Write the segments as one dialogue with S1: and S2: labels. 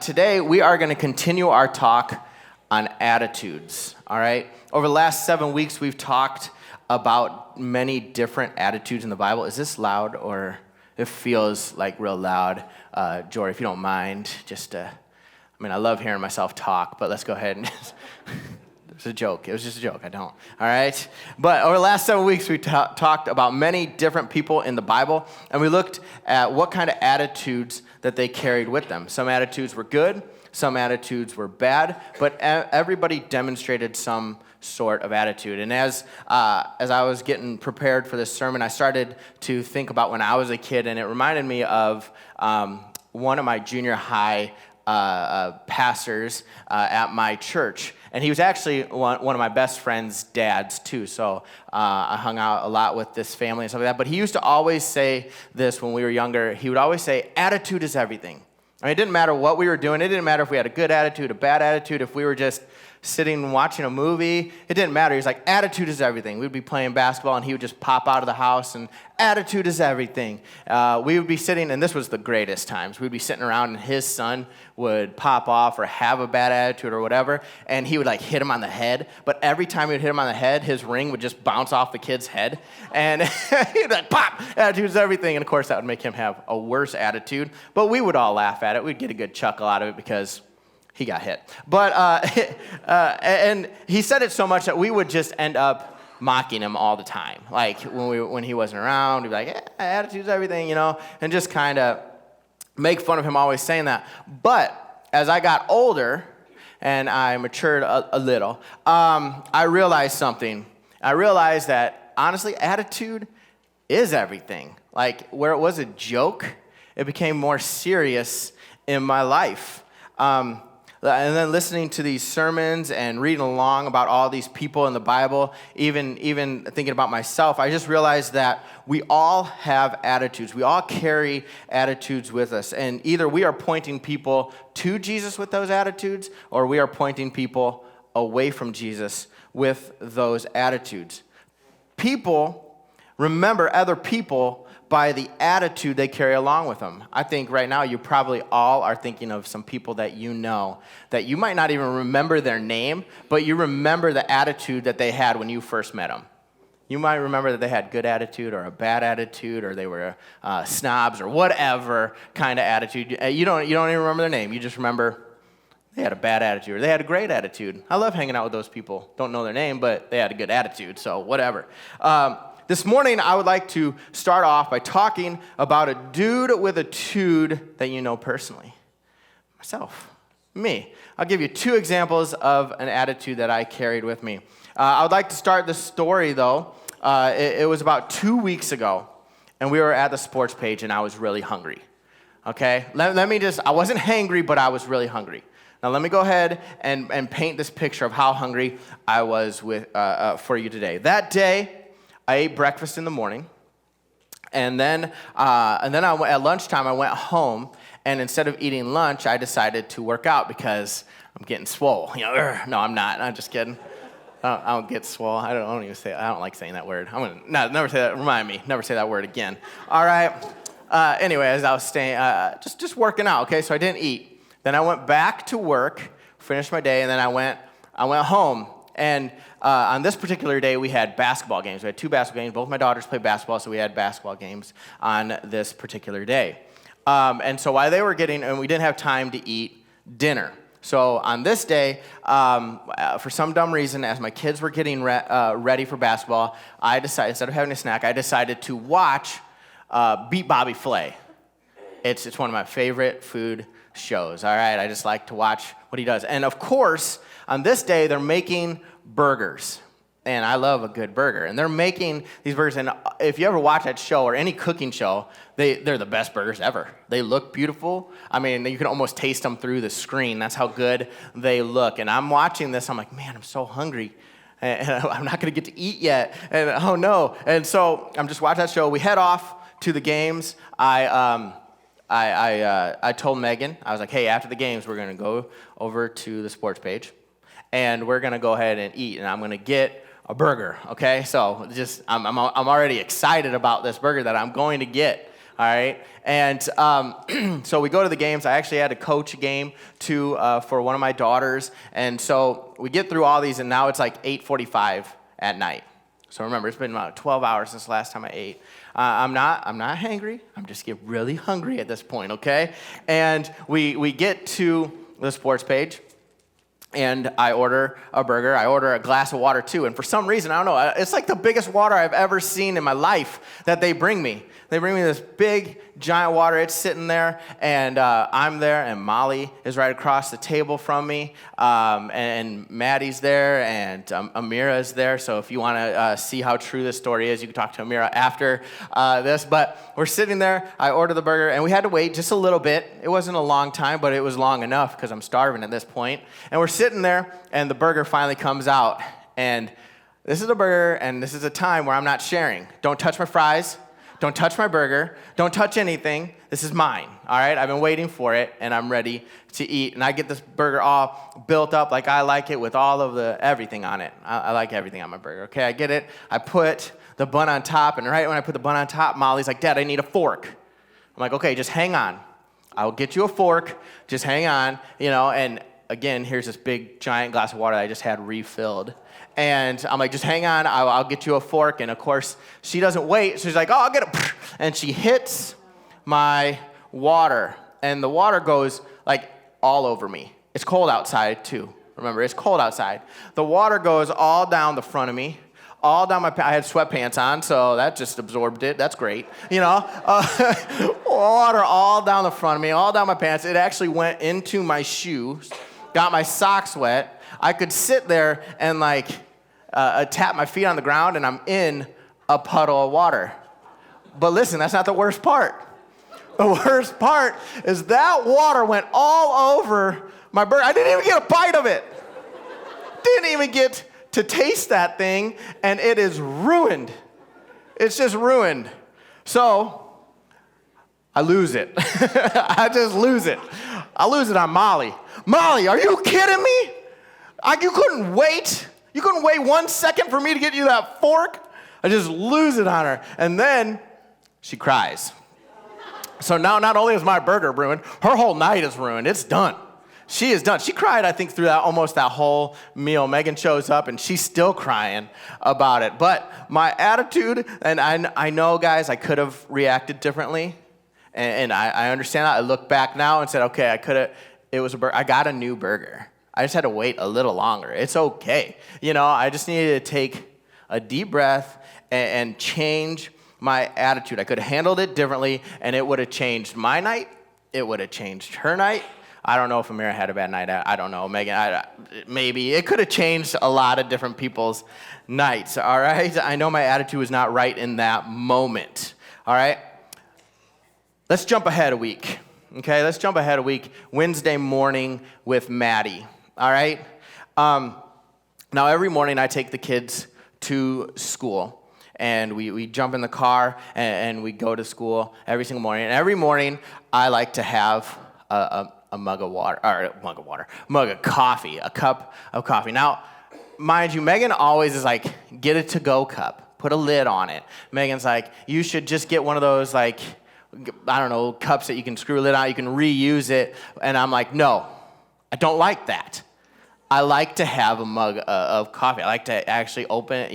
S1: Today, we are going to continue our talk on attitudes, all right? Over the last 7 weeks, we've talked about many different attitudes in the Bible. Is this loud, or it feels like real loud? Jory, if you don't mind, I love hearing myself talk, but let's go ahead and... It was a joke. It was just a joke. I don't. All right? But over the last 7 weeks, we talked about many different people in the Bible, and we looked at what kind of attitudes that they carried with them. Some attitudes were good, some attitudes were bad, but everybody demonstrated some sort of attitude. And as I was getting prepared for this sermon, I started to think about when I was a kid, and it reminded me of one of my junior high pastors at my church. And he was actually one of my best friend's dads, too. So I hung out a lot with this family and stuff like that. But he used to always say this when we were younger. He would always say, attitude is everything. I mean, it didn't matter what we were doing. It didn't matter if we had a good attitude, a bad attitude, if we were just sitting and watching a movie. It didn't matter. He was like, attitude is everything. We'd be playing basketball, and he would just pop out of the house, and attitude is everything. We would be sitting, and this was the greatest times. We'd be sitting around, and his son would pop off or have a bad attitude or whatever, and he would, hit him on the head. But every time he would hit him on the head, his ring would just bounce off the kid's head, and he'd be pop, attitude is everything. And, of course, that would make him have a worse attitude. But we would all laugh at it. We'd get a good chuckle out of it because he got hit. But, and he said it so much that we would just end up mocking him all the time. Like, when he wasn't around, we'd be like, attitude's everything, and just kind of make fun of him always saying that. But as I got older and I matured a little, I realized something. I realized that, honestly, attitude is everything. Like, where it was a joke, it became more serious in my life. And then listening to these sermons and reading along about all these people in the Bible, even thinking about myself, I just realized that we all have attitudes. We all carry attitudes with us. And either we are pointing people to Jesus with those attitudes, or we are pointing people away from Jesus with those attitudes. People remember other people by the attitude they carry along with them. I think right now you probably all are thinking of some people that you know, that you might not even remember their name, but you remember the attitude that they had when you first met them. You might remember that they had good attitude or a bad attitude, or they were snobs or whatever kind of attitude. You don't even remember their name. You just remember they had a bad attitude or they had a great attitude. I love hanging out with those people. Don't know their name, but they had a good attitude, so whatever. This morning, I would like to start off by talking about a dude with a tude that you know personally. Myself. Me. I'll give you 2 examples of an attitude that I carried with me. I would like to start this story, though. It was about 2 weeks ago, and we were at the sports page, and I was really hungry. Okay? I wasn't hangry, but I was really hungry. Now, let me go ahead and paint this picture of how hungry I was for you today. That day, I ate breakfast in the morning, and then at lunchtime I went home, and instead of eating lunch, I decided to work out because I'm getting swole. No, I'm not. I'm just kidding. I don't get swole. I don't even say. I don't like saying that word. I'm gonna never say that. Remind me, never say that word again. All right. Anyway, as I was staying, just working out. Okay, so I didn't eat. Then I went back to work, finished my day, and then I went home. And on this particular day, we had basketball games. We had 2 basketball games. Both my daughters played basketball, so we had basketball games on this particular day. And so while they were and we didn't have time to eat dinner. So on this day, for some dumb reason, as my kids were getting ready for basketball, I decided, instead of having a snack, I decided to watch Beat Bobby Flay. It's one of my favorite food shows, all right? I just like to watch what he does. And of course, on this day, they're making burgers. And I love a good burger. And they're making these burgers. And if you ever watch that show or any cooking show, they're the best burgers ever. They look beautiful. I mean, you can almost taste them through the screen. That's how good they look. And I'm watching this. I'm like, man, I'm so hungry. And I'm not going to get to eat yet. And oh, no. And so I'm just watching that show. We head off to the games. I told Megan, I was like, hey, after the games, we're going to go over to the sports page, and we're going to go ahead and eat, and I'm going to get a burger, okay? So I'm already excited about this burger that I'm going to get, all right? And so we go to the games. I actually had to coach a game, too, for one of my daughters. And so we get through all these, and now it's like 8:45 at night. So remember, it's been about 12 hours since the last time I ate. I'm not hangry. I'm just getting really hungry at this point, okay? And we get to the sports page, and I order a burger. I order a glass of water, too. And for some reason, I don't know, it's like the biggest water I've ever seen in my life that they bring me. They bring me this big, giant water. It's sitting there, and I'm there, and Molly is right across the table from me, and Maddie's there, and Amira is there. So if you want to see how true this story is, you can talk to Amira after this. But we're sitting there. I order the burger, and we had to wait just a little bit. It wasn't a long time, but it was long enough because I'm starving at this point. And we're sitting there, and the burger finally comes out. And this is a burger, and this is a time where I'm not sharing. Don't touch my fries. Don't touch my burger. Don't touch anything. This is mine, all right? I've been waiting for it, and I'm ready to eat. And I get this burger all built up like I like it with all of the everything on it. I like everything on my burger, okay? I get it. I put the bun on top, and right when I put the bun on top, Molly's like, Dad, I need a fork. I'm like, okay, just hang on. I'll get you a fork. Just hang on, and again, here's this big, giant glass of water that I just had refilled. And I'm like, just hang on, I'll get you a fork. And of course, she doesn't wait. She's like, oh, I'll get it. And she hits my water. And the water goes like all over me. It's cold outside too. Remember, it's cold outside. The water goes all down the front of me, all down my I had sweatpants on, so that just absorbed it. That's great. Water all down the front of me, all down my pants. It actually went into my shoes, got my socks wet. I could sit there and tap my feet on the ground, and I'm in a puddle of water. But listen, that's not the worst part. The worst part is that water went all over my burger. I didn't even get a bite of it. Didn't even get to taste that thing, and it is ruined. It's just ruined. So I lose it. I just lose it. I lose it on Molly. Molly, are you kidding me? You couldn't wait? You couldn't wait 1 second for me to get you that fork? I just lose it on her. And then she cries. So now not only is my burger ruined, her whole night is ruined. It's done. She is done. She cried, I think, through almost that whole meal. Megan shows up, and she's still crying about it. But my attitude, and I know, guys, I could have reacted differently. And I understand that. I look back now and said, okay, I got a new burger. I just had to wait a little longer. It's okay. I just needed to take a deep breath and change my attitude. I could have handled it differently, and it would have changed my night. It would have changed her night. I don't know if Amira had a bad night. I don't know. Megan, maybe. It could have changed a lot of different people's nights, all right? I know my attitude was not right in that moment, all right? Let's jump ahead a week, okay? Let's jump ahead a week. Wednesday morning with Maddie. All right? Now, every morning I take the kids to school, and we jump in the car, and we go to school every single morning. And every morning I like to have a mug of coffee, a cup of coffee. Now, mind you, Megan always is like, get a to-go cup, put a lid on it. Megan's like, you should just get one of those, cups that you can screw a lid on, you can reuse it. And I'm like, no, I don't like that. I like to have a mug of coffee. I like to actually open it,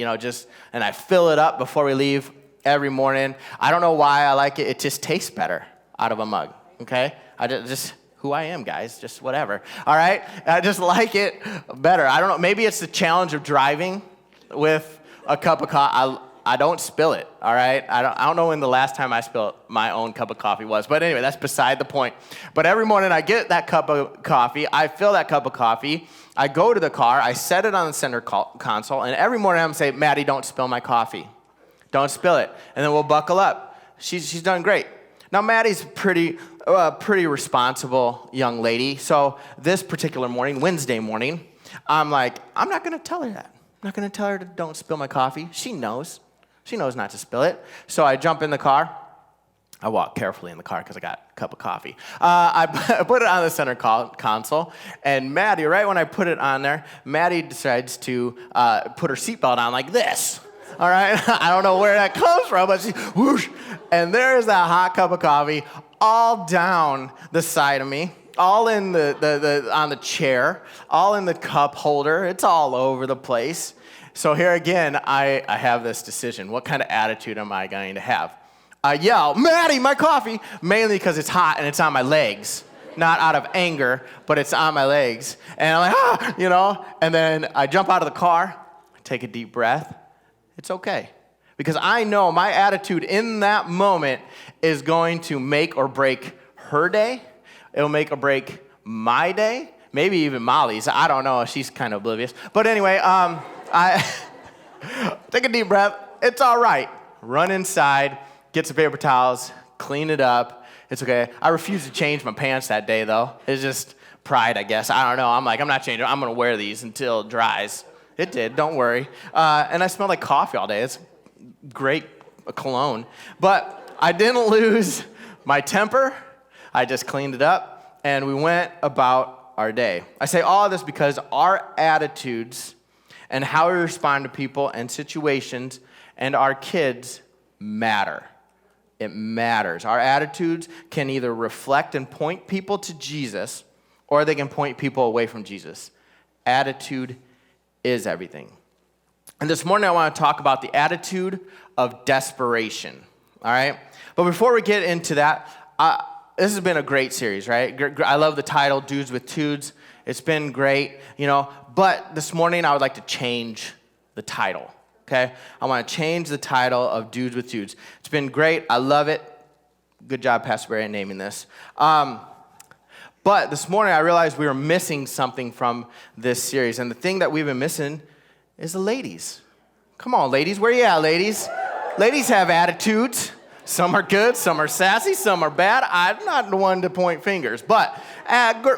S1: and I fill it up before we leave every morning. I don't know why I like it. It just tastes better out of a mug, okay? I just who I am, guys, just whatever, all right? I just like it better. I don't know. Maybe it's the challenge of driving with a cup of coffee. I don't spill it, all right? I don't know when the last time I spilled my own cup of coffee was. But anyway, that's beside the point. But every morning I get that cup of coffee. I fill that cup of coffee. I go to the car. I set it on the center console. And every morning I'm saying, Maddie, don't spill my coffee. Don't spill it. And then we'll buckle up. She's done great. Now, Maddie's pretty responsible young lady. So this particular morning, Wednesday morning, I'm like, I'm not going to tell her that. I'm not going to tell her to don't spill my coffee. She knows. She knows not to spill it. So I jump in the car. I walk carefully in the car because I got a cup of coffee. I put it on the center console, and Maddie, right when I put it on there, Maddie decides to put her seatbelt on like this. all right? I don't know where that comes from, but she, whoosh, and there's that hot cup of coffee all down the side of me, all in the on the chair, all in the cup holder. It's all over the place. So here again, I have this decision. What kind of attitude am I going to have? I yell, Maddie, my coffee, mainly because it's hot and it's on my legs. Not out of anger, but it's on my legs. And I'm like, and then I jump out of the car, take a deep breath. It's okay. Because I know my attitude in that moment is going to make or break her day. It'll make or break my day. Maybe even Molly's. I don't know. She's kind of oblivious. But anyway, I take a deep breath. It's all right. Run inside, get some paper towels, clean it up. It's okay. I refuse to change my pants that day, though. It's just pride, I guess. I don't know. I'm like, I'm not changing. I'm going to wear these until it dries. It did. Don't worry. And I smelled like coffee all day. It's great cologne. But I didn't lose my temper. I just cleaned it up, and we went about our day. I say all of this because our attitudes and how we respond to people and situations and our kids matter. It matters. Our attitudes can either reflect and point people to Jesus, or they can point people away from Jesus. Attitude is everything. And this morning I want to talk about the attitude of desperation. All right? But before we get into that, this has been a great series, right? I love the title, Dudes with Tudes. It's been great, But this morning I would like to change the title. Okay, I want to change the title of Dudes with Tudes. It's been great. I love it. Good job, Pastor Barry, in naming this. But this morning, I realized we were missing something from this series. And the thing that we've been missing is the ladies. Come on, ladies. Where you at, ladies? Ladies have attitudes. Some are good, some are sassy, some are bad. I'm not the one to point fingers. But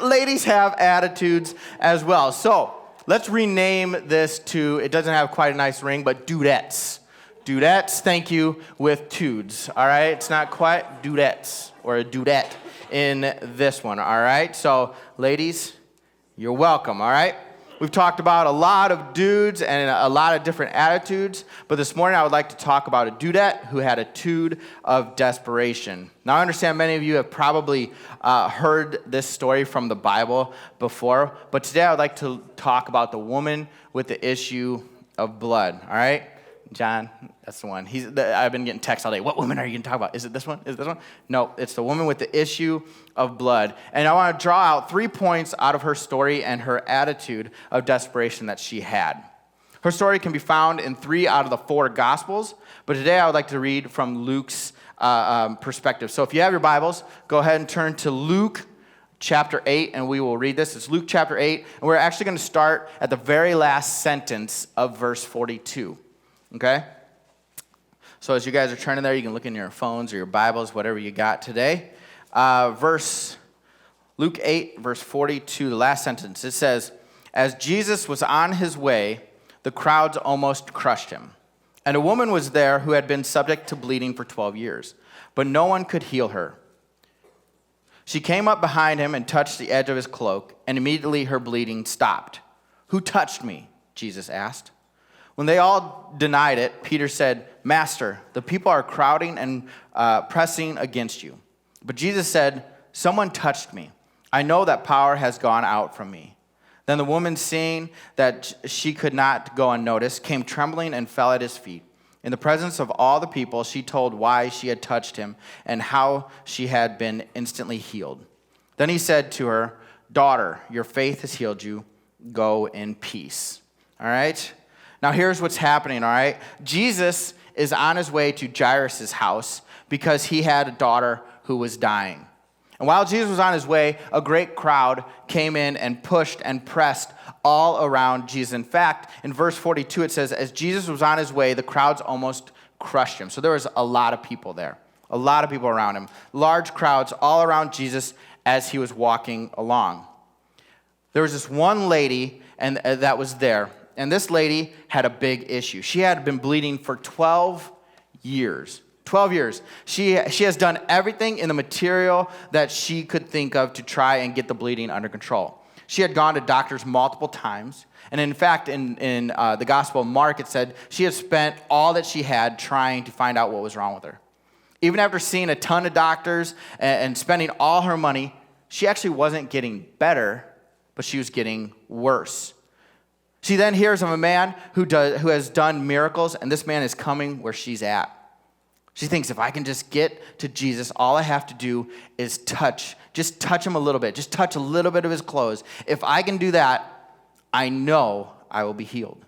S1: ladies have attitudes as well. So let's rename this to, it doesn't have quite a nice ring, but dudettes. Dudettes, thank you, with Tudes, all right? It's not quite dudettes or a dudette in this one, all right? So, ladies, you're welcome, all right? We've talked about a lot of dudes and a lot of different attitudes, but this morning I would like to talk about a dudette who had a tude of desperation. Now, I understand many of you have probably heard this story from the Bible before, but today I would like to talk about the woman with the issue of blood, all right? John, that's the one. I've been getting texts all day. What woman are you going to talk about? Is it this one? Is it this one? No, it's the woman with the issue of blood. And I want to draw out 3 points out of her story and her attitude of desperation that she had. Her story can be found in 3 out of the 4 Gospels, but today I would like to read from Luke's perspective. So if you have your Bibles, go ahead and turn to Luke chapter 8, and we will read this. It's Luke chapter 8, and we're actually going to start at the very last sentence of verse 42. Okay? So as you guys are turning there, you can look in your phones or your Bibles, whatever you got today. Luke 8, verse 42, the last sentence, it says, "As Jesus was on his way, the crowds almost crushed him. And a woman was there who had been subject to bleeding for 12 years, but no one could heal her. She came up behind him and touched the edge of his cloak, and immediately her bleeding stopped. 'Who touched me?' Jesus asked. When they all denied it, Peter said, 'Master, the people are crowding and pressing against you.' But Jesus said, 'Someone touched me. I know that power has gone out from me.' Then the woman, seeing that she could not go unnoticed, came trembling and fell at his feet. In the presence of all the people, she told why she had touched him and how she had been instantly healed. Then he said to her, 'Daughter, your faith has healed you. Go in peace.'" All right? Now here's what's happening, all right? Jesus is on his way to Jairus' house because he had a daughter who was dying. And while Jesus was on his way, a great crowd came in and pushed and pressed all around Jesus. In fact, in verse 42, it says, as Jesus was on his way, the crowds almost crushed him. So there was a lot of people there, a lot of people around him, large crowds all around Jesus as he was walking along. There was this one lady that was there, and this lady had a big issue. She had been bleeding for 12 years. 12 years. She has done everything in the material that she could think of to try and get the bleeding under control. She had gone to doctors multiple times. And in fact, in the Gospel of Mark, it said she had spent all that she had trying to find out what was wrong with her. Even after seeing a ton of doctors and spending all her money, she actually wasn't getting better, but she was getting worse. She then hears of a man who has done miracles, and this man is coming where she's at. She thinks, if I can just get to Jesus, all I have to do is touch him a little bit, just touch a little bit of his clothes. If I can do that, I know I will be healed.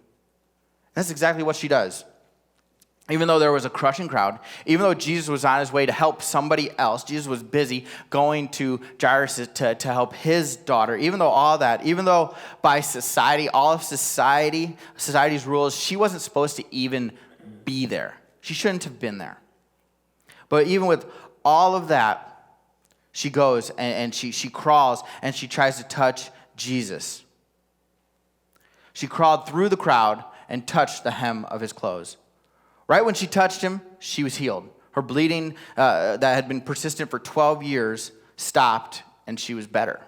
S1: That's exactly what she does. Even though there was a crushing crowd, even though Jesus was on his way to help somebody else, Jesus was busy going to Jairus to help his daughter. Even though all that, even though by society, all of society's rules, she wasn't supposed to even be there. She shouldn't have been there. But even with all of that, she goes and she crawls and she tries to touch Jesus. She crawled through the crowd and touched the hem of his clothes. Right when she touched him, she was healed. Her bleeding that had been persistent for 12 years stopped, and she was better.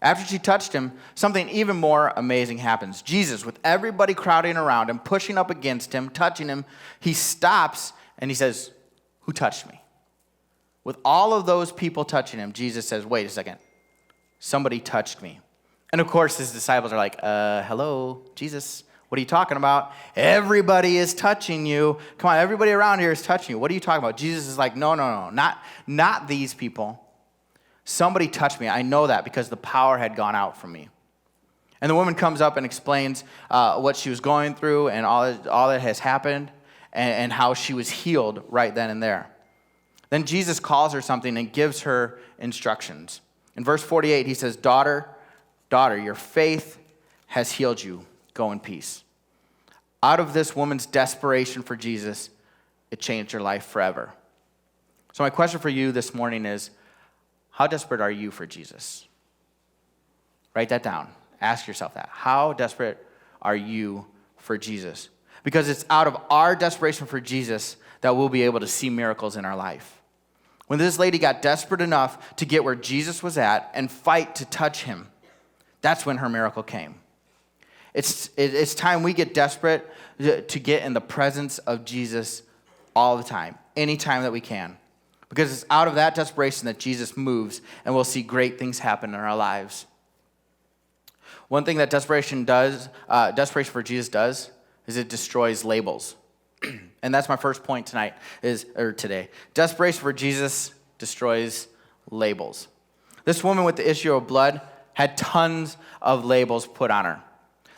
S1: After she touched him, something even more amazing happens. Jesus, with everybody crowding around him, pushing up against him, touching him, he stops and he says, "Who touched me?" With all of those people touching him, Jesus says, "Wait a second. Somebody touched me." And of course, his disciples are like, hello, Jesus. What are you talking about? Everybody is touching you. Come on, everybody around here is touching you. What are you talking about? Jesus is like, no, not these people. Somebody touched me. I know that because the power had gone out from me. And the woman comes up and explains what she was going through and all that has happened and how she was healed right then and there. Then Jesus calls her something and gives her instructions. In verse 48, he says, Daughter, your faith has healed you. Go in peace. Out of this woman's desperation for Jesus, it changed her life forever. So my question for you this morning is, how desperate are you for Jesus? Write that down. Ask yourself that. How desperate are you for Jesus? Because it's out of our desperation for Jesus that we'll be able to see miracles in our life. When this lady got desperate enough to get where Jesus was at and fight to touch him, that's when her miracle came. It's time we get desperate to get in the presence of Jesus all the time, anytime that we can. Because it's out of that desperation that Jesus moves and we'll see great things happen in our lives. One thing that desperation for Jesus does, is it destroys labels. And that's my first point today. Desperation for Jesus destroys labels. This woman with the issue of blood had tons of labels put on her.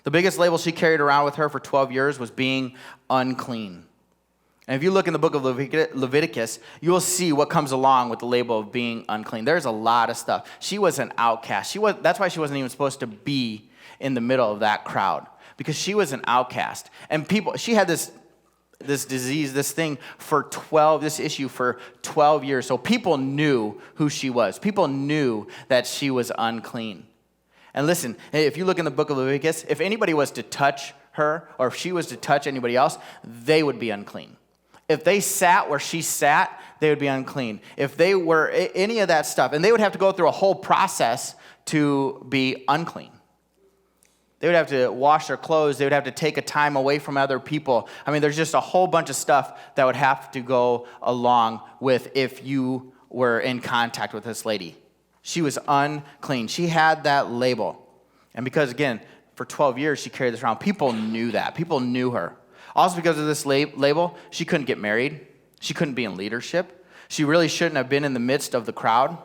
S1: The biggest label she carried around with her for 12 years was being unclean. And if you look in the book of Leviticus, you will see what comes along with the label of being unclean. There's a lot of stuff. She was an outcast. That's why she wasn't even supposed to be in the middle of that crowd, because she was an outcast. And she had this disease, this issue for 12 years. So people knew who she was. People knew that she was unclean. And listen, if you look in the book of Leviticus, if anybody was to touch her, or if she was to touch anybody else, they would be unclean. If they sat where she sat, they would be unclean. If they were any of that stuff, and they would have to go through a whole process to be unclean. They would have to wash their clothes. They would have to take a time away from other people. I mean, there's just a whole bunch of stuff that would have to go along with if you were in contact with this lady. She was unclean. She had that label. And because, again, for 12 years she carried this around, people knew that. People knew her. Also because of this label, she couldn't get married. She couldn't be in leadership. She really shouldn't have been in the midst of the crowd.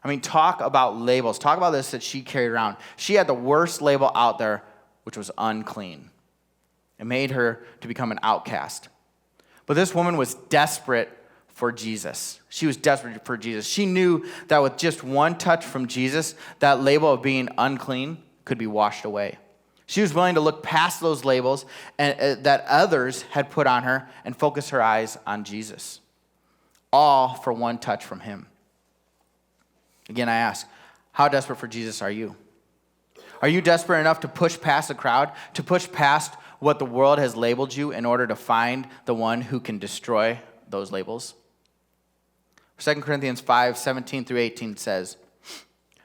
S1: I mean, talk about labels. Talk about this that she carried around. She had the worst label out there, which was unclean. It made her to become an outcast. But this woman was desperate for Jesus. She was desperate for Jesus. She knew that with just one touch from Jesus, that label of being unclean could be washed away. She was willing to look past those labels that others had put on her and focus her eyes on Jesus. All for one touch from him. Again, I ask, how desperate for Jesus are you? Are you desperate enough to push past the crowd, to push past what the world has labeled you in order to find the one who can destroy those labels. 2 Corinthians 5:17-18 says,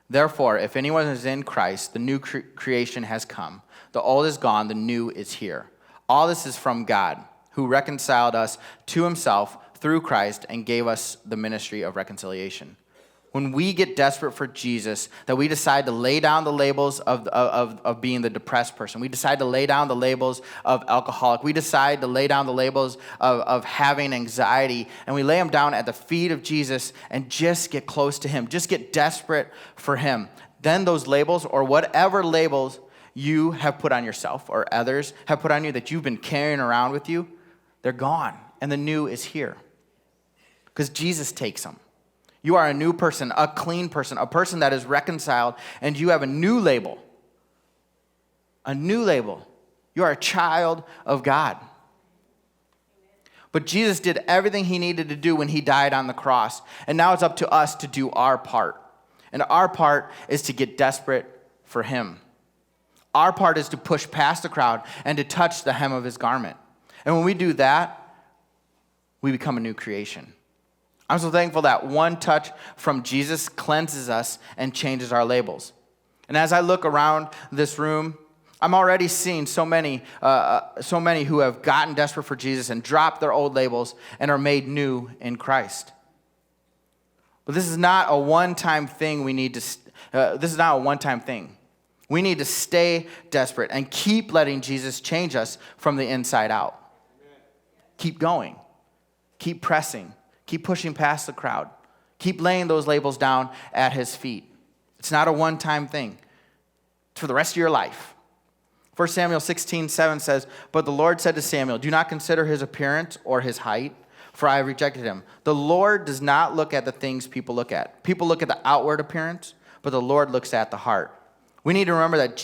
S1: "Therefore, if anyone is in Christ, the new creation has come. The old is gone, the new is here. All this is from God, who reconciled us to himself through Christ and gave us the ministry of reconciliation." When we get desperate for Jesus, that we decide to lay down the labels of being the depressed person. We decide to lay down the labels of alcoholic. We decide to lay down the labels of having anxiety. And we lay them down at the feet of Jesus and just get close to him. Just get desperate for him. Then those labels, or whatever labels you have put on yourself or others have put on you that you've been carrying around with you, they're gone. And the new is here. Because Jesus takes them. You are a new person, a clean person, a person that is reconciled, and you have a new label. A new label. You are a child of God. But Jesus did everything he needed to do when he died on the cross. And now it's up to us to do our part. And our part is to get desperate for him. Our part is to push past the crowd and to touch the hem of his garment. And when we do that, we become a new creation. I'm so thankful that one touch from Jesus cleanses us and changes our labels. And as I look around this room, I'm already seeing so many who have gotten desperate for Jesus and dropped their old labels and are made new in Christ. But this is not a one-time thing. This is not a one-time thing. We need to stay desperate and keep letting Jesus change us from the inside out. Keep going. Keep pressing. Keep pushing past the crowd. Keep laying those labels down at his feet. It's not a one-time thing. It's for the rest of your life. 1 Samuel 16:7 says, "But the Lord said to Samuel, do not consider his appearance or his height, for I have rejected him." The Lord does not look at the things people look at. People look at the outward appearance, but the Lord looks at the heart. We need to remember that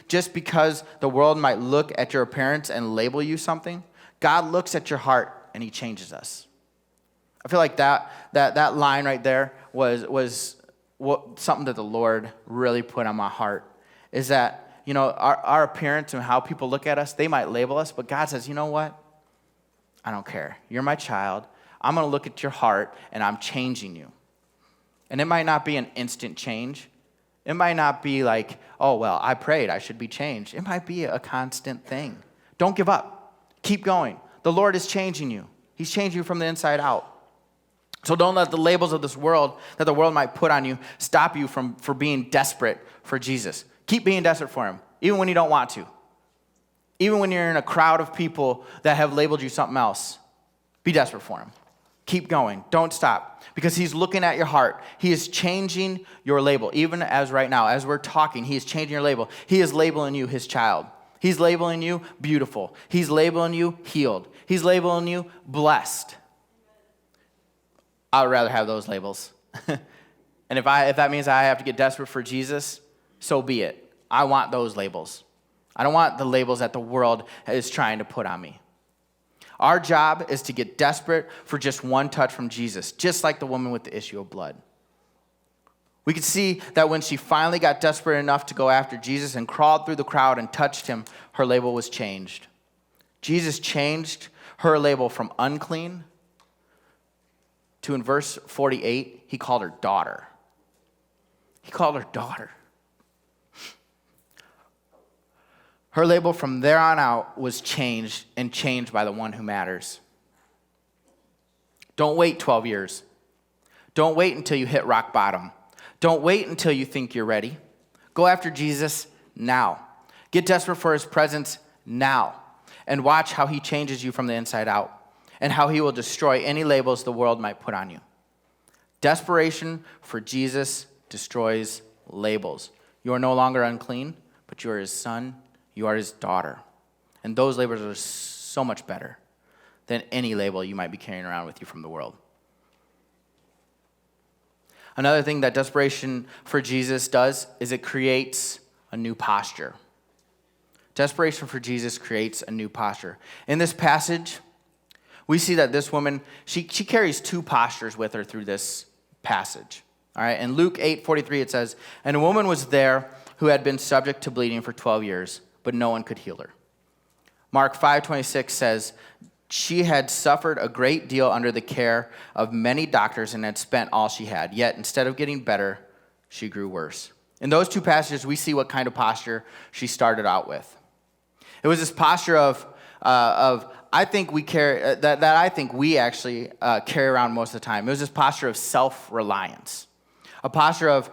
S1: just because the world might look at your appearance and label you something, God looks at your heart and he changes us. I feel like that line right there was something that the Lord really put on my heart, is that, our appearance and how people look at us, they might label us, but God says, you know what? I don't care. You're my child. I'm going to look at your heart, and I'm changing you. And it might not be an instant change. It might not be like, oh, well, I prayed, I should be changed. It might be a constant thing. Don't give up. Keep going. The Lord is changing you. He's changing you from the inside out. So don't let the labels of this world that the world might put on you stop you from being desperate for Jesus. Keep being desperate for him, even when you don't want to. Even when you're in a crowd of people that have labeled you something else, be desperate for him. Keep going. Don't stop. Because he's looking at your heart. He is changing your label. Even as right now, as we're talking, he is changing your label. He is labeling you his child. He's labeling you beautiful. He's labeling you healed. He's labeling you blessed. I would rather have those labels. And if that means I have to get desperate for Jesus, so be it. I want those labels. I don't want the labels that the world is trying to put on me. Our job is to get desperate for just one touch from Jesus, just like the woman with the issue of blood. We could see that when she finally got desperate enough to go after Jesus and crawled through the crowd and touched him, her label was changed. Jesus changed her label from unclean to, in verse 48, he called her daughter. He called her daughter. Her label from there on out was changed by the one who matters. Don't wait 12 years. Don't wait until you hit rock bottom. Don't wait until you think you're ready. Go after Jesus now. Get desperate for his presence now. And watch how he changes you from the inside out, and how he will destroy any labels the world might put on you. Desperation for Jesus destroys labels. You are no longer unclean, but you are his son, you are his daughter. And those labels are so much better than any label you might be carrying around with you from the world. Another thing that desperation for Jesus does is it creates a new posture. Desperation for Jesus creates a new posture. In this passage, we see that this woman, she carries two postures with her through this passage. All right, in Luke 8:43 it says, "And a woman was there who had been subject to bleeding for 12 years, but no one could heal her." Mark 5:26 says, She had suffered a great deal under the care of many doctors and had spent all she had. Yet, instead of getting better, she grew worse. In those two passages, we see what kind of posture she started out with. It was this posture of I think we carry that I think we actually carry around most of the time. It was this posture of self-reliance, a posture of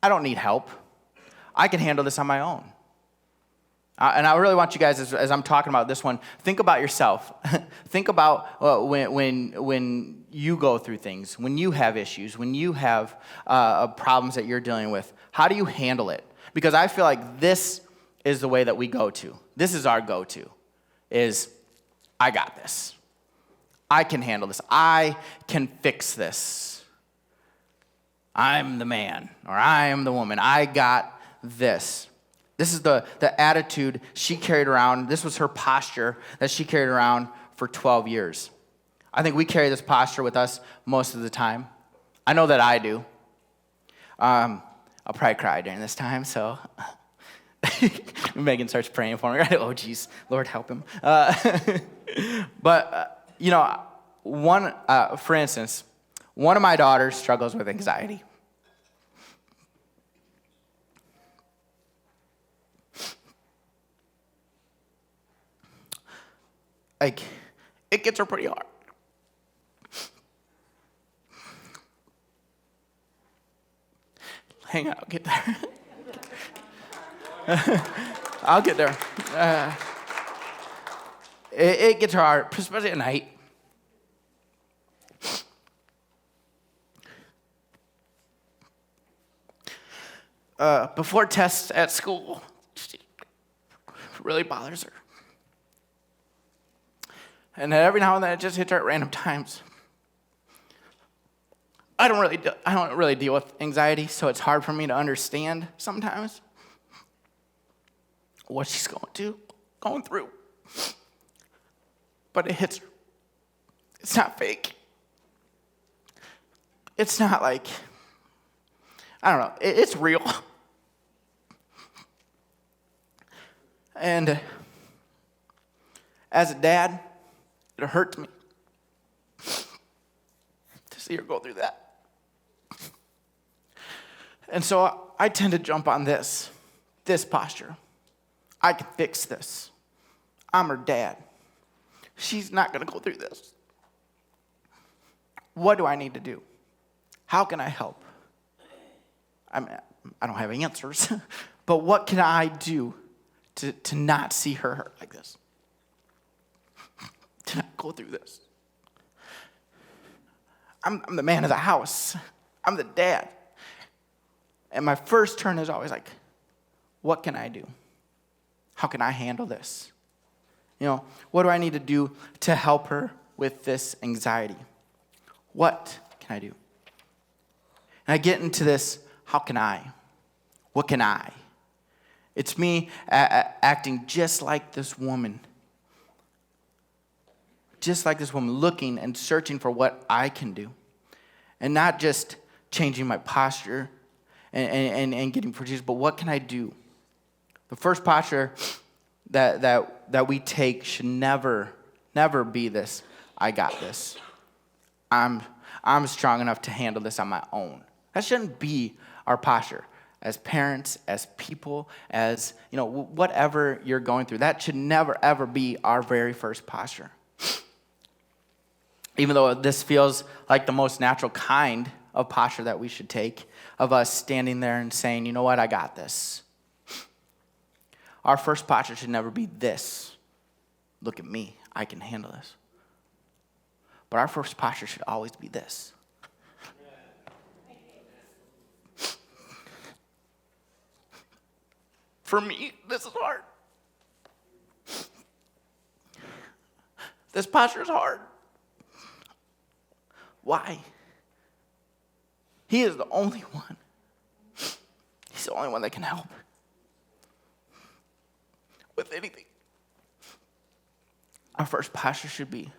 S1: I don't need help. I can handle this on my own. And I really want you guys, as I'm talking about this one, think about yourself. Think about when you go through things, when you have issues, when you have problems that you're dealing with. How do you handle it? Because I feel like this is the way that we go to. This is our go-to, is I got this. I can handle this. I can fix this. I'm the man, or I am the woman. I got this. This is the attitude she carried around. This was her posture that she carried around for 12 years. I think we carry this posture with us most of the time. I know that I do. I'll probably cry during this time, so Megan starts praying for me, right? Oh, geez, Lord help him. But, for instance, one of my daughters struggles with anxiety. Like, it gets her pretty hard. Hang on, I'll get there. I'll get there. It gets her hard, especially at night. Before tests at school, it really bothers her. And then every now and then it just hits her at random times. I don't really deal with anxiety, so it's hard for me to understand sometimes what she's going through. But it hits her. It's not fake. It's not like, I don't know, it's real. And as a dad, it hurts me to see her go through that. And so I tend to jump on this posture. I can fix this. I'm her dad. She's not going to go through this. What do I need to do? How can I help? I don't have answers, but what can I do to not see her hurt like this? To not go through this. I'm the man of the house. I'm the dad. And my first turn is always like, what can I do? How can I handle this? What do I need to do to help her with this anxiety? What can I do? And I get into this, how can I? What can I? It's me acting just like this woman. Just like this woman, looking and searching for what I can do. And not just changing my posture and getting for Jesus, but what can I do? The first posture that we take should never be this, I got this. I'm strong enough to handle this on my own. That shouldn't be our posture. As parents, as people, as, whatever you're going through, that should never, ever be our very first posture. Even though this feels like the most natural kind of posture that we should take, of us standing there and saying, you know what, I got this. Our first posture should never be this. Look at me, I can handle this. But our first posture should always be this. For me, this is hard. This posture is hard. Why? He is the only one. He's the only one that can help with anything. Our first posture should be,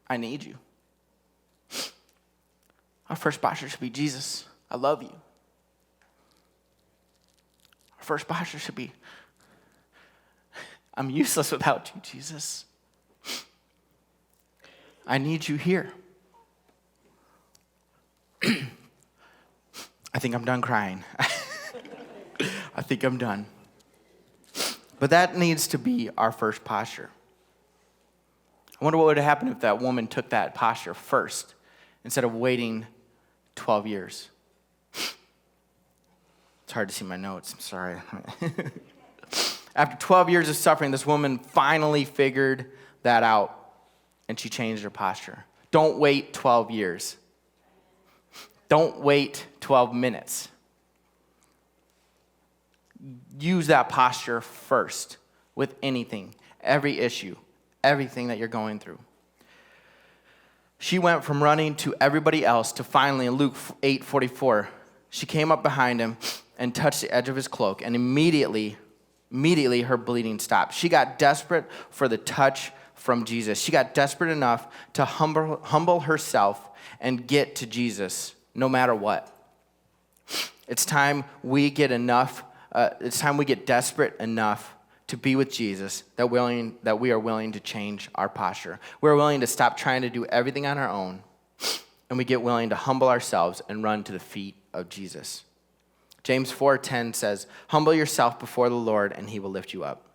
S1: I need you. Our first posture should be, Jesus, I love you. Our first posture should be, I'm useless without you, Jesus. I need you here. I think I'm done crying. I think I'm done. But that needs to be our first posture. I wonder what would happen if that woman took that posture first instead of waiting 12 years. It's hard to see my notes. I'm sorry. After 12 years of suffering, this woman finally figured that out, and she changed her posture. Don't wait 12 years. Don't wait 12 minutes. Use that posture first with anything, every issue, everything that you're going through. She went from running to everybody else to finally, in Luke 8:44, she came up behind him and touched the edge of his cloak, and immediately her bleeding stopped. She got desperate for the touch from Jesus. She got desperate enough to humble herself and get to Jesus no matter what. It's time we get desperate enough to be with Jesus that we are willing to change our posture. We're willing to stop trying to do everything on our own, and we get willing to humble ourselves and run to the feet of Jesus. James 4:10 says, "Humble yourself before the Lord, and he will lift you up."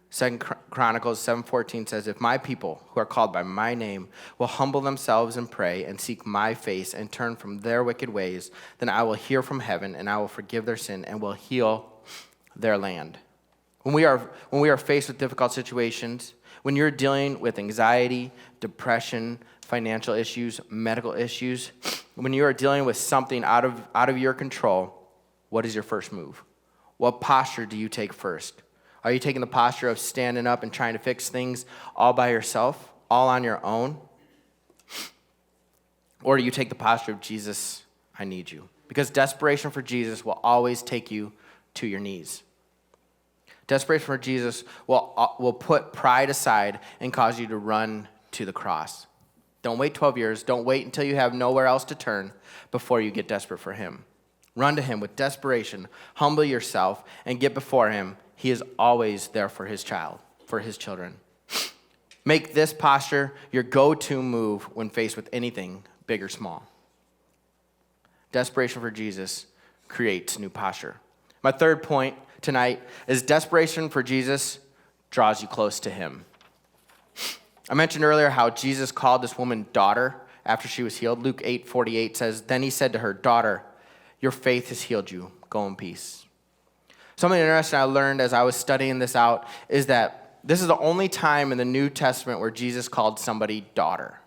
S1: 2 Chronicles 7:14 says, "If my people who are called by my name will humble themselves and pray and seek my face and turn from their wicked ways, then I will hear from heaven and I will forgive their sin and will heal their land." When we are faced with difficult situations, when you're dealing with anxiety, depression, financial issues, medical issues, when you are dealing with something out of your control, what is your first move? What posture do you take first? Are you taking the posture of standing up and trying to fix things all by yourself, all on your own? Or do you take the posture of Jesus, I need you? Because desperation for Jesus will always take you to your knees. Desperation for Jesus will put pride aside and cause you to run to the cross. Don't wait 12 years. Don't wait until you have nowhere else to turn before you get desperate for him. Run to him with desperation. Humble yourself and get before him. He is always there for his children. Make this posture your go-to move when faced with anything, big or small. Desperation for Jesus creates new posture. My third point tonight is desperation for Jesus draws you close to him. I mentioned earlier how Jesus called this woman daughter after she was healed. Luke 8:48 says, "Then he said to her, 'Daughter, your faith has healed you. Go in peace.'" Something interesting I learned as I was studying this out is that this is the only time in the New Testament where Jesus called somebody daughter.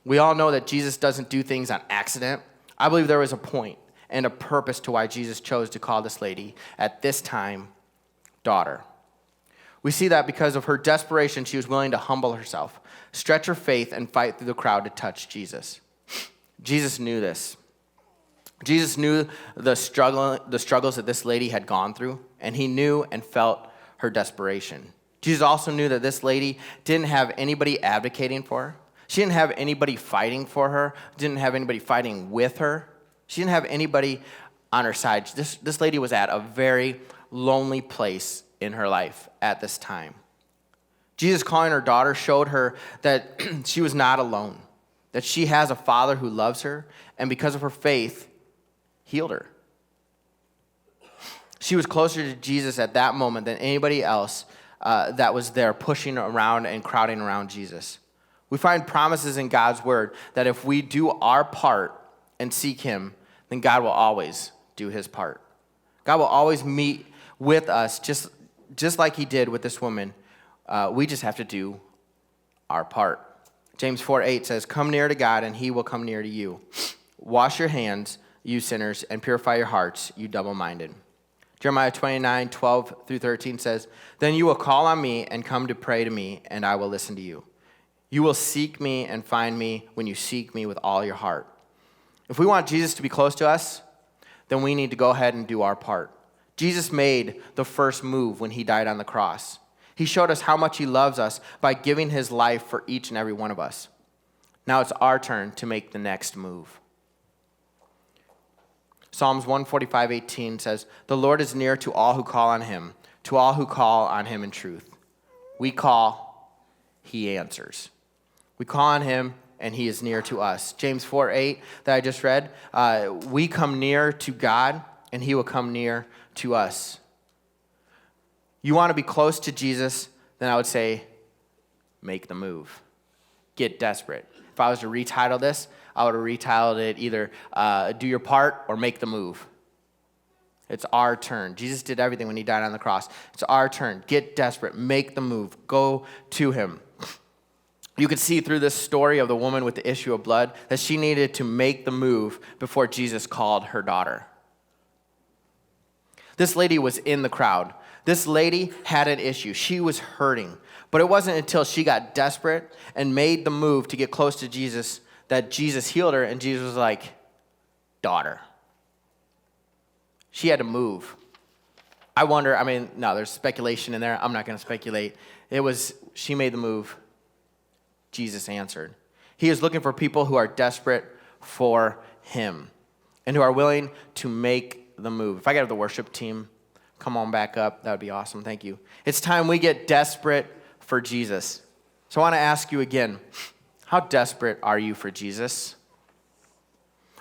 S1: We all know that Jesus doesn't do things on accident. I believe there was a point and a purpose to why Jesus chose to call this lady at this time daughter. We see that because of her desperation, she was willing to humble herself, stretch her faith, and fight through the crowd to touch Jesus. Jesus knew this. Jesus knew the struggles that this lady had gone through, and he knew and felt her desperation. Jesus also knew that this lady didn't have anybody advocating for her. She didn't have anybody fighting for her, didn't have anybody fighting with her. She didn't have anybody on her side. This lady was at a very lonely place in her life at this time. Jesus calling her daughter showed her that she was not alone, that she has a father who loves her, and because of her faith, healed her. She was closer to Jesus at that moment than anybody else that was there pushing around and crowding around Jesus. We find promises in God's word that if we do our part and seek him, then God will always do his part. God will always meet with us just like he did with this woman. We just have to do our part. James 4:8 says, "Come near to God and he will come near to you. Wash your hands, you sinners, and purify your hearts, you double-minded." Jeremiah 29:12-13 says, "Then you will call on me and come to pray to me, and I will listen to you. You will seek me and find me when you seek me with all your heart." If we want Jesus to be close to us, then we need to go ahead and do our part. Jesus made the first move when he died on the cross. He showed us how much he loves us by giving his life for each and every one of us. Now it's our turn to make the next move. Psalms 145:18 says, "The Lord is near to all who call on him, to all who call on him in truth." We call, he answers. We call on him, and he is near to us. James 4:8 that I just read, we come near to God, and he will come near to us. You want to be close to Jesus, then I would say, make the move. Get desperate. If I was to retitle this, I would have retitled it either do your part or make the move. It's our turn. Jesus did everything when he died on the cross. It's our turn. Get desperate. Make the move. Go to him. You could see through this story of the woman with the issue of blood that she needed to make the move before Jesus called her daughter. This lady was in the crowd. This lady had an issue. She was hurting. But it wasn't until she got desperate and made the move to get close to Jesus that Jesus healed her, and Jesus was like, daughter. She had to move. I wonder, no, there's speculation in there. I'm not going to speculate. She made the move. Jesus answered. He is looking for people who are desperate for him and who are willing to make the move. If I could have the worship team come on back up, that would be awesome. Thank you. It's time we get desperate for Jesus. So I want to ask you again, how desperate are you for Jesus?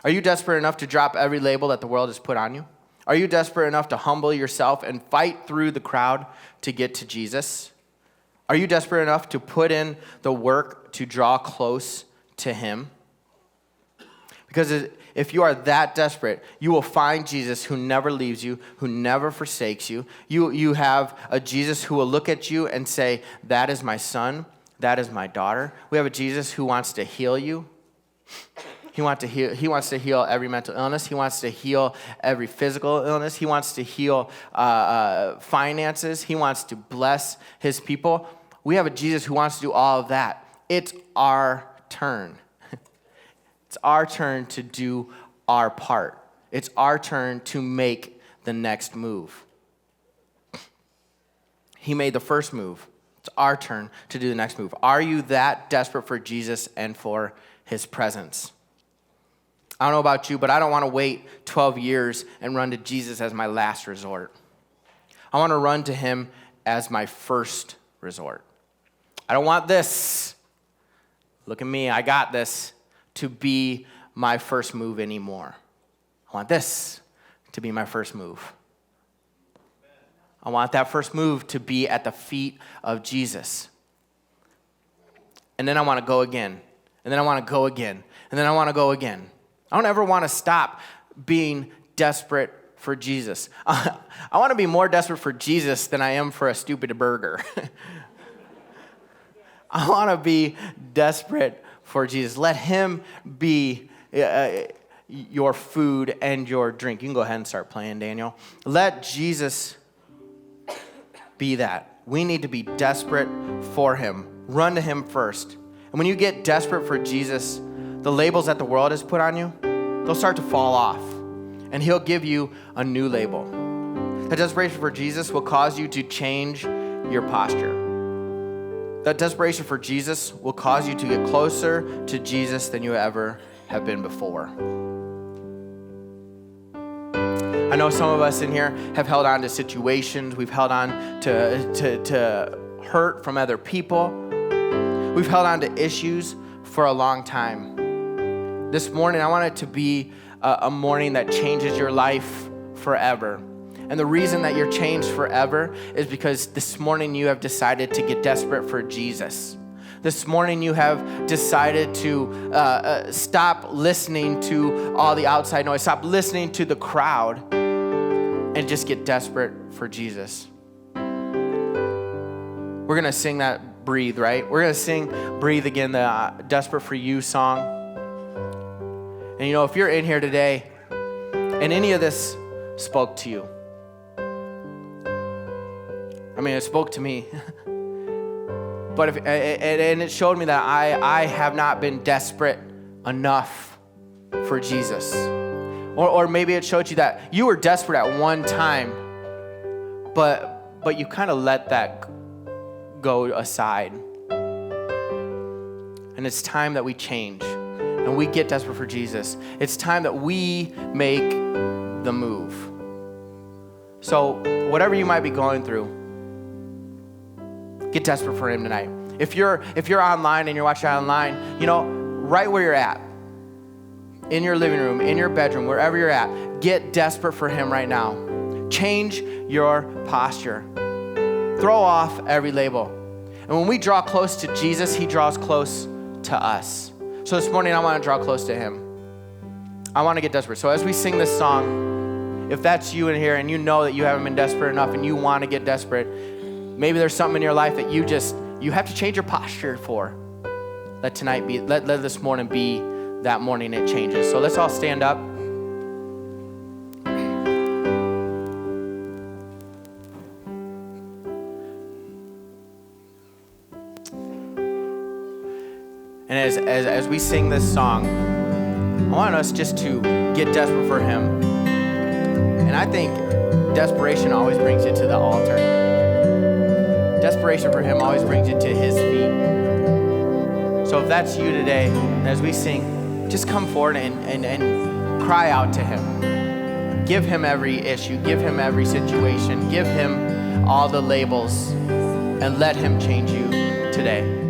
S1: Are you desperate enough to drop every label that the world has put on you? Are you desperate enough to humble yourself and fight through the crowd to get to Jesus? Are you desperate enough to put in the work to draw close to him? Because if you are that desperate, you will find Jesus who never leaves you, who never forsakes you. You have a Jesus who will look at you and say, that is my son, that is my daughter. We have a Jesus who wants to heal you. He wants to heal every mental illness. He wants to heal every physical illness. He wants to heal finances. He wants to bless his people. We have a Jesus who wants to do all of that. It's our turn. It's our turn to do our part. It's our turn to make the next move. He made the first move. It's our turn to do the next move. Are you that desperate for Jesus and for his presence? I don't know about you, but I don't want to wait 12 years and run to Jesus as my last resort. I want to run to him as my first resort. I don't want this, look at me, I got this, to be my first move anymore. I want this to be my first move. I want that first move to be at the feet of Jesus. And then I want to go again. And then I want to go again. And then I want to go again. I don't ever want to stop being desperate for Jesus. I want to be more desperate for Jesus than I am for a stupid burger. I want to be desperate for Jesus. Let him be your food and your drink. You can go ahead and start playing, Daniel. Let Jesus be that. We need to be desperate for him. Run to him first. And when you get desperate for Jesus, the labels that the world has put on you, they'll start to fall off. And he'll give you a new label. That desperation for Jesus will cause you to change your posture. That desperation for Jesus will cause you to get closer to Jesus than you ever have been before. I know some of us in here have held on to situations. We've held on to hurt from other people. We've held on to issues for a long time. This morning, I want it to be a morning that changes your life forever. And the reason that you're changed forever is because this morning you have decided to get desperate for Jesus. This morning you have decided to stop listening to all the outside noise, stop listening to the crowd, and just get desperate for Jesus. We're going to sing that Breathe, right? We're going to sing Breathe again, the Desperate for You song. And if you're in here today and any of this spoke to you, it spoke to me. But and it showed me that I have not been desperate enough for Jesus. Or maybe it showed you that you were desperate at one time, but you kind of let that go aside. And it's time that we change and we get desperate for Jesus. It's time that we make the move. So whatever you might be going through, get desperate for him tonight. If you're online and you're watching online, right where you're at, in your living room, in your bedroom, wherever you're at, get desperate for him right now. Change your posture. Throw off every label. And when we draw close to Jesus, he draws close to us. So this morning, I want to draw close to him. I want to get desperate. So as we sing this song, if that's you in here and you know that you haven't been desperate enough and you want to get desperate, maybe there's something in your life that you have to change your posture for. Let this morning be that morning it changes. So let's all stand up. And as we sing this song, I want us just to get desperate for him. And I think desperation always brings you to the altar. Desperation for him always brings you to his feet. So if that's you today, as we sing, just come forward and cry out to him. Give him every issue. Give him every situation. Give him all the labels and let him change you today.